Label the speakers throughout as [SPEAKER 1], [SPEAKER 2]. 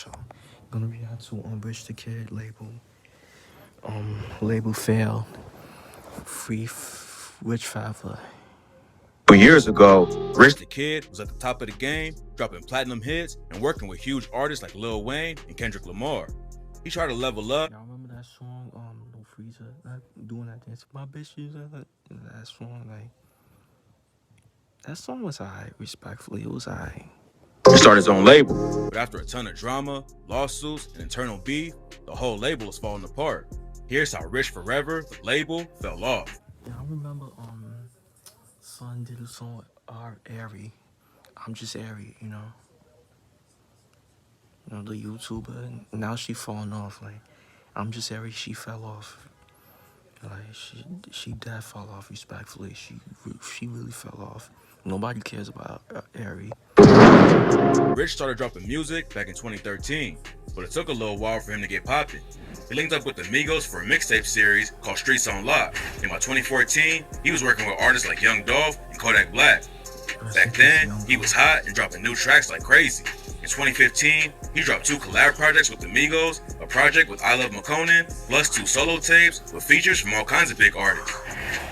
[SPEAKER 1] y'all. Gonna react to Rich the Kid label. Label failed. Rich Favla.
[SPEAKER 2] Years ago, Rich the Kid was at the top of the game, dropping platinum hits and working with huge artists like Lil Wayne and Kendrick Lamar. He tried to level up.
[SPEAKER 1] Y'all remember that song? No Freezer, not doing that dance. My bitch used that song. Like that song was alright. Respectfully, it was alright.
[SPEAKER 2] He started his own label, but after a ton of drama, lawsuits, and internal beef, the whole label is falling apart. Here's how Rich Forever, the label, fell off.
[SPEAKER 1] Yeah, I remember Son did a song with Ari. I'm just Ari, you know. You know, the YouTuber. Now she falling off. Like, I'm just Ari. She fell off. Like she dead fell off. Respectfully, she really fell off. Nobody cares about Ari.
[SPEAKER 2] Rich started dropping music back in 2013, but it took a little while for him to get popping. He linked up with the Migos for a mixtape series called Streets on Lock, and by 2014, he was working with artists like Young Dolph and Kodak Black. Back then, he was hot and dropping new tracks like crazy. In 2015, he dropped 2 collab projects with the Migos, a project with I Love McConan, plus 2 solo tapes with features from all kinds of big artists.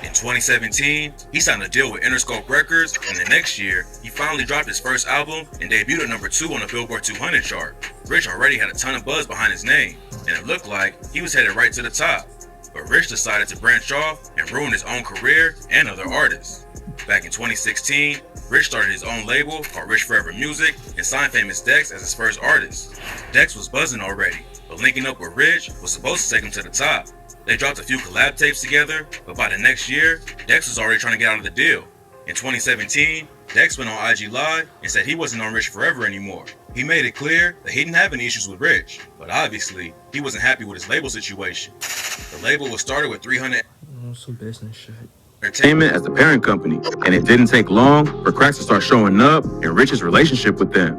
[SPEAKER 2] In 2017, he signed a deal with Interscope Records, and the next year, he finally dropped his first album and debuted at number 2 on the Billboard 200 chart. Rich already had a ton of buzz behind his name, and it looked like he was headed right to the top. But Rich decided to branch off and ruin his own career and other artists. Back in 2016, Rich started his own label called Rich Forever Music and signed Famous Dex as his first artist. Dex was buzzing already, but linking up with Rich was supposed to take him to the top. They dropped a few collab tapes together, but by the next year, Dex was already trying to get out of the deal. In 2017, Dex went on IG Live and said he wasn't on Rich Forever anymore. He made it clear that he didn't have any issues with Rich, but obviously, he wasn't happy with his label situation. The label was started with 300
[SPEAKER 1] some business shit.
[SPEAKER 2] Entertainment as the parent company, and it didn't take long for cracks to start showing up in Rich's relationship with them.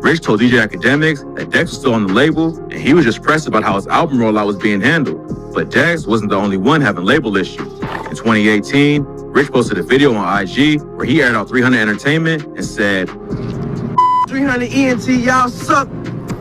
[SPEAKER 2] Rich told DJ Academics that Dex was still on the label, and he was just pressed about how his album rollout was being handled. But Dex wasn't the only one having label issues. In 2018, Rich posted a video on IG where he aired out 300 Entertainment and said,
[SPEAKER 3] 300 ENT, y'all suck.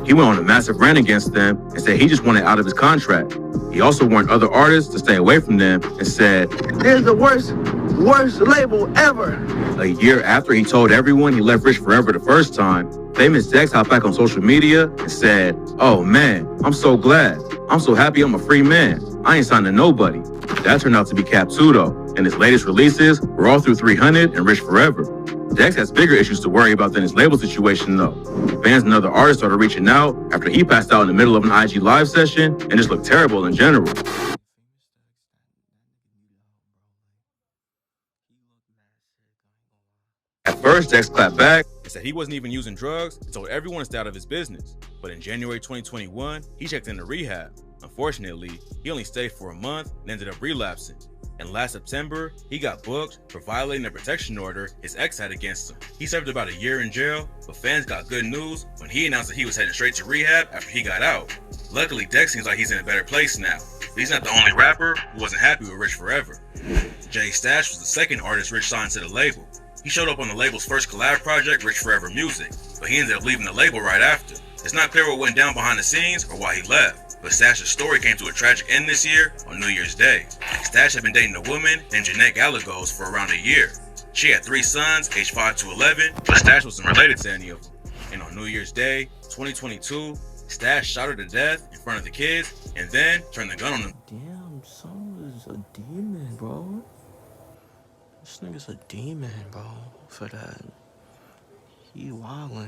[SPEAKER 2] He went on a massive rant against them and said he just wanted out of his contract. He also warned other artists to stay away from them and said,
[SPEAKER 3] "This is the worst label ever."
[SPEAKER 2] A year after he told everyone he left Rich Forever the first time, Famous Dex hopped back on social media and said, "Oh man, I'm so glad. I'm so happy I'm a free man. I ain't signed to nobody." That turned out to be cap too though, and his latest releases were all through 300 and Rich Forever. Dex has bigger issues to worry about than his label situation though. Fans and other artists started reaching out after he passed out in the middle of an IG Live session and just looked terrible in general. At first, Dex clapped back and said he wasn't even using drugs and told everyone to stay out of his business. But in January 2021, he checked into rehab. Unfortunately, he only stayed for a month and ended up relapsing. And last September, he got booked for violating a protection order his ex had against him. He served about a year in jail, but fans got good news when he announced that he was heading straight to rehab after he got out. Luckily, Dex seems like he's in a better place now. But he's not the only rapper who wasn't happy with Rich Forever. Jay Stash was the second artist Rich signed to the label. He showed up on the label's first collab project, Rich Forever Music, but he ended up leaving the label right after. It's not clear what went down behind the scenes or why he left, but Stash's story came to a tragic end this year on New Year's Day. Stash had been dating a woman named Jeanette Gallegos for around a year. She had 3 sons, aged 5 to 11, but Stash wasn't related to any of them. And on New Year's Day, 2022, Stash shot her to death in front of the kids and then turned the gun on them.
[SPEAKER 1] Damn, son is a demon, bro. This nigga's a demon, bro, for that. He wildin'.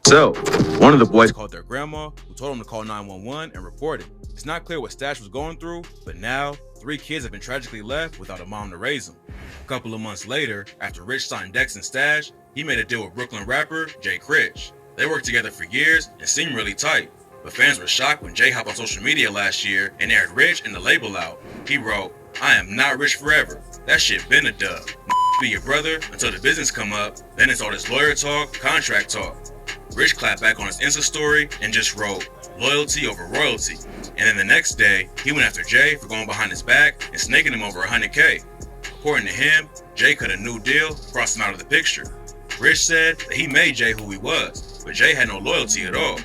[SPEAKER 2] So, one of the boys called their grandma, who told him to call 911 and report it. It's not clear what Stash was going through, but now 3 kids have been tragically left without a mom to raise them. A couple of months later, after Rich signed Dex and Stash, he made a deal with Brooklyn rapper Jay Critch. They worked together for years and seemed really tight, but fans were shocked when Jay hopped on social media last year and aired Rich and the label out. He wrote, "I am not Rich Forever. That shit been a dub. Be your brother until the business come up, then it's all this lawyer talk, contract talk." Rich clapped back on his Insta story and just wrote, "Loyalty over royalty." And then the next day, he went after Jay for going behind his back and snaking him over 100K. According to him, Jay cut a new deal, crossed him out of the picture. Rich said that he made Jay who he was, but Jay had no loyalty at all.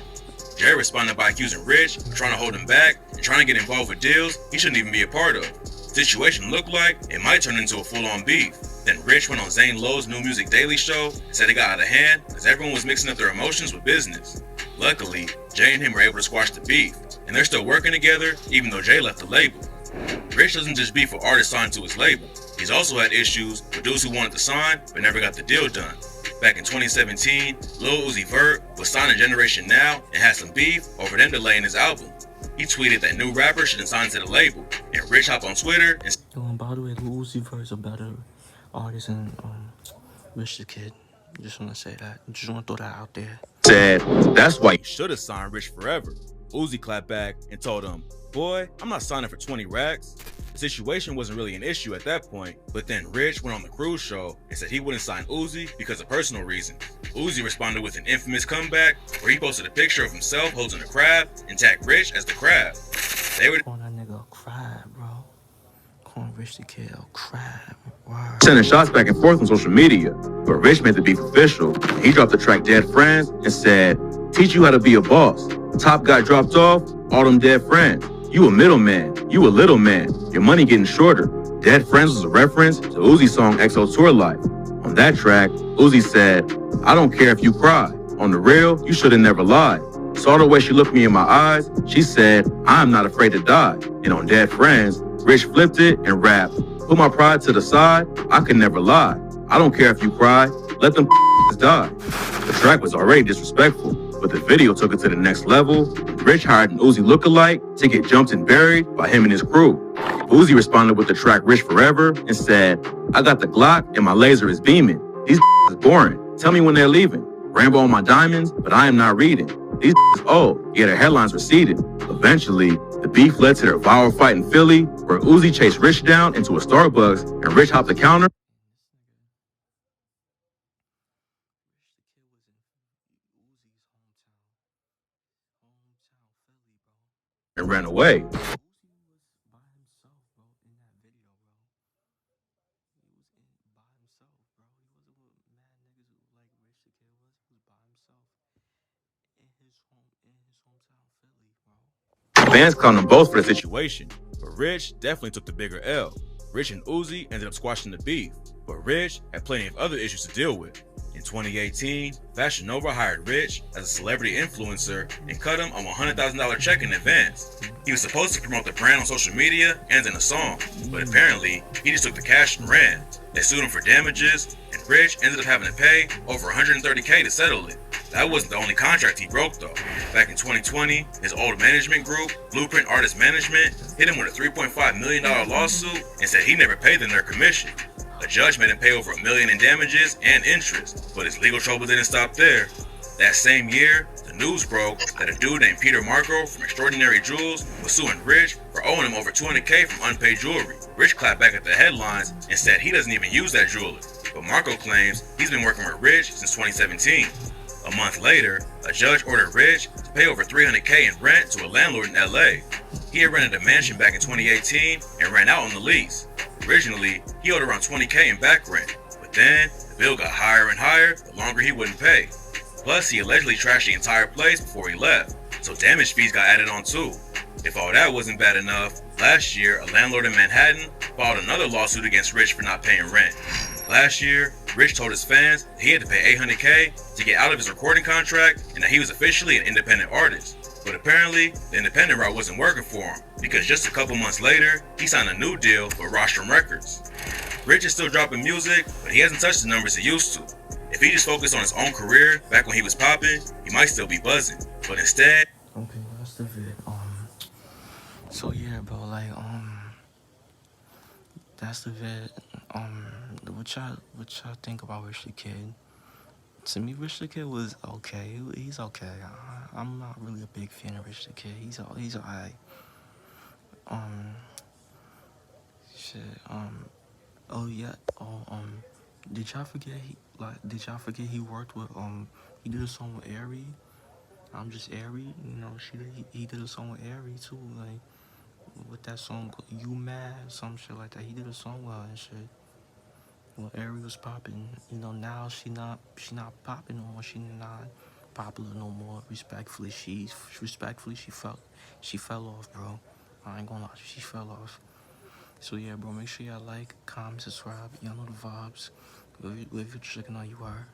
[SPEAKER 2] Jay responded by accusing Rich of trying to hold him back and trying to get involved with deals he shouldn't even be a part of. The situation looked like it might turn into a full-on beef. Then Rich went on Zane Lowe's New Music Daily Show and said it got out of hand because everyone was mixing up their emotions with business. Luckily, Jay and him were able to squash the beef, and they're still working together even though Jay left the label. Rich doesn't just beef with artists signed to his label. He's also had issues with dudes who wanted to sign but never got the deal done. Back in 2017, Lil Uzi Vert was signed to Generation Now and had some beef over them delaying his album. He tweeted that new rappers shouldn't sign to the label, and Rich hopped on Twitter and
[SPEAKER 1] By the way, Lil Uzi Vert's a better artist than Rich the Kid. Just want to say that. Just want to throw that out there.
[SPEAKER 3] Said, that's why
[SPEAKER 2] he should have signed Rich forever. Uzi clapped back and told him, "Boy, I'm not signing for 20 racks." The situation wasn't really an issue at that point, but then Rich went on the Cruise show and said he wouldn't sign Uzi because of personal reasons. Uzi responded with an infamous comeback where he posted a picture of himself holding a crab and tagged Rich as the crab. They were
[SPEAKER 1] Calling that nigga a crab, bro. Calling Rich the Kid a crab. Wow.
[SPEAKER 3] sending shots back and forth on social media. But Rich made the beef official. He dropped the track Dead Friends and said, teach you how to be a boss. Top got dropped off, all them dead friends. You a middleman, you a little man. Your money getting shorter. Dead Friends was a reference to Uzi's song XO Tour Life. On that track, Uzi said, I don't care if you cry. On the real, you should have never lied. Saw the way she looked me in my eyes. She said, I am not afraid to die. And on Dead Friends, Rich flipped it and rapped, put my pride to the side, I could never lie. I don't care if you cry, let them die. The track was already disrespectful, but the video took it to the next level. Rich hired an Uzi lookalike to get jumped and buried by him and his crew. Uzi responded with the track Rich Forever and said, I got the Glock and my laser is beaming. These is boring. Tell me when they're leaving. Rambo on my diamonds, but I am not reading. These old, yeah, their headlines receded. Eventually, the beef led to their viral fight in Philly, where Uzi chased Rich down into a Starbucks and Rich hopped the counter and ran away. Fans clowned them both for the situation.
[SPEAKER 2] but Rich definitely took the bigger L. Rich and Uzi ended up squashing the beef, but Rich had plenty of other issues to deal with. In 2018, Fashion Nova hired Rich as a celebrity influencer and cut him a $100,000 check in advance. He was supposed to promote the brand on social media and in a song, but apparently he just took the cash and ran. They sued him for damages, and Rich ended up having to pay over $130K to settle it. That wasn't the only contract he broke though. Back in 2020, his old management group, Blueprint Artist Management, hit him with a $3.5 million lawsuit and said he never paid them their commission. A judge made him pay over $1 million in damages and interest, but his legal trouble didn't stop there. That same year, the news broke that a dude named Peter Marco from Extraordinary Jewels was suing Rich for owing him over $200K from unpaid jewelry. Rich clapped back at the headlines and said he doesn't even use that jewelry, but Marco claims he's been working with Rich since 2017. A month later, a judge ordered Rich to pay over $300K in rent to a landlord in LA. He had rented a mansion back in 2018 and ran out on the lease. Originally, he owed around $20K in back rent, but then the bill got higher and higher the longer he wouldn't pay. Plus, he allegedly trashed the entire place before he left, so damage fees got added on too. If all that wasn't bad enough, last year a landlord in Manhattan filed another lawsuit against Rich for not paying rent. Last year, Rich told his fans that he had to pay $800K to get out of his recording contract and that he was officially an independent artist. But apparently, the independent route wasn't working for him, because just a couple months later, he signed a new deal with Rostrum Records. Rich is still dropping music, but he hasn't touched the numbers he used to. If he just focused on his own career back when he was popping, he might still be buzzing. But instead,
[SPEAKER 1] okay, that's the vid. So yeah, bro, like, that's the vid. What y'all think about Rich the Kid? To me, Rich the Kid was okay. He's okay. I'm not really a big fan of Rich the Kid. He's alright. Shit. Oh yeah. Did y'all forget he worked with he did a song with Ari. I'm just Ari. You know, he did a song with Ari too. Like with that song You Mad, some shit like that. He did a song with her and shit. Well, Ari was popping. You know, now she not popping no more. She not popular no more. Respectfully, she fell off, bro. I ain't gonna lie, she fell off. So yeah, bro, make sure y'all like, comment, subscribe. Y'all know the vibes. Wherever you're checking out, you are.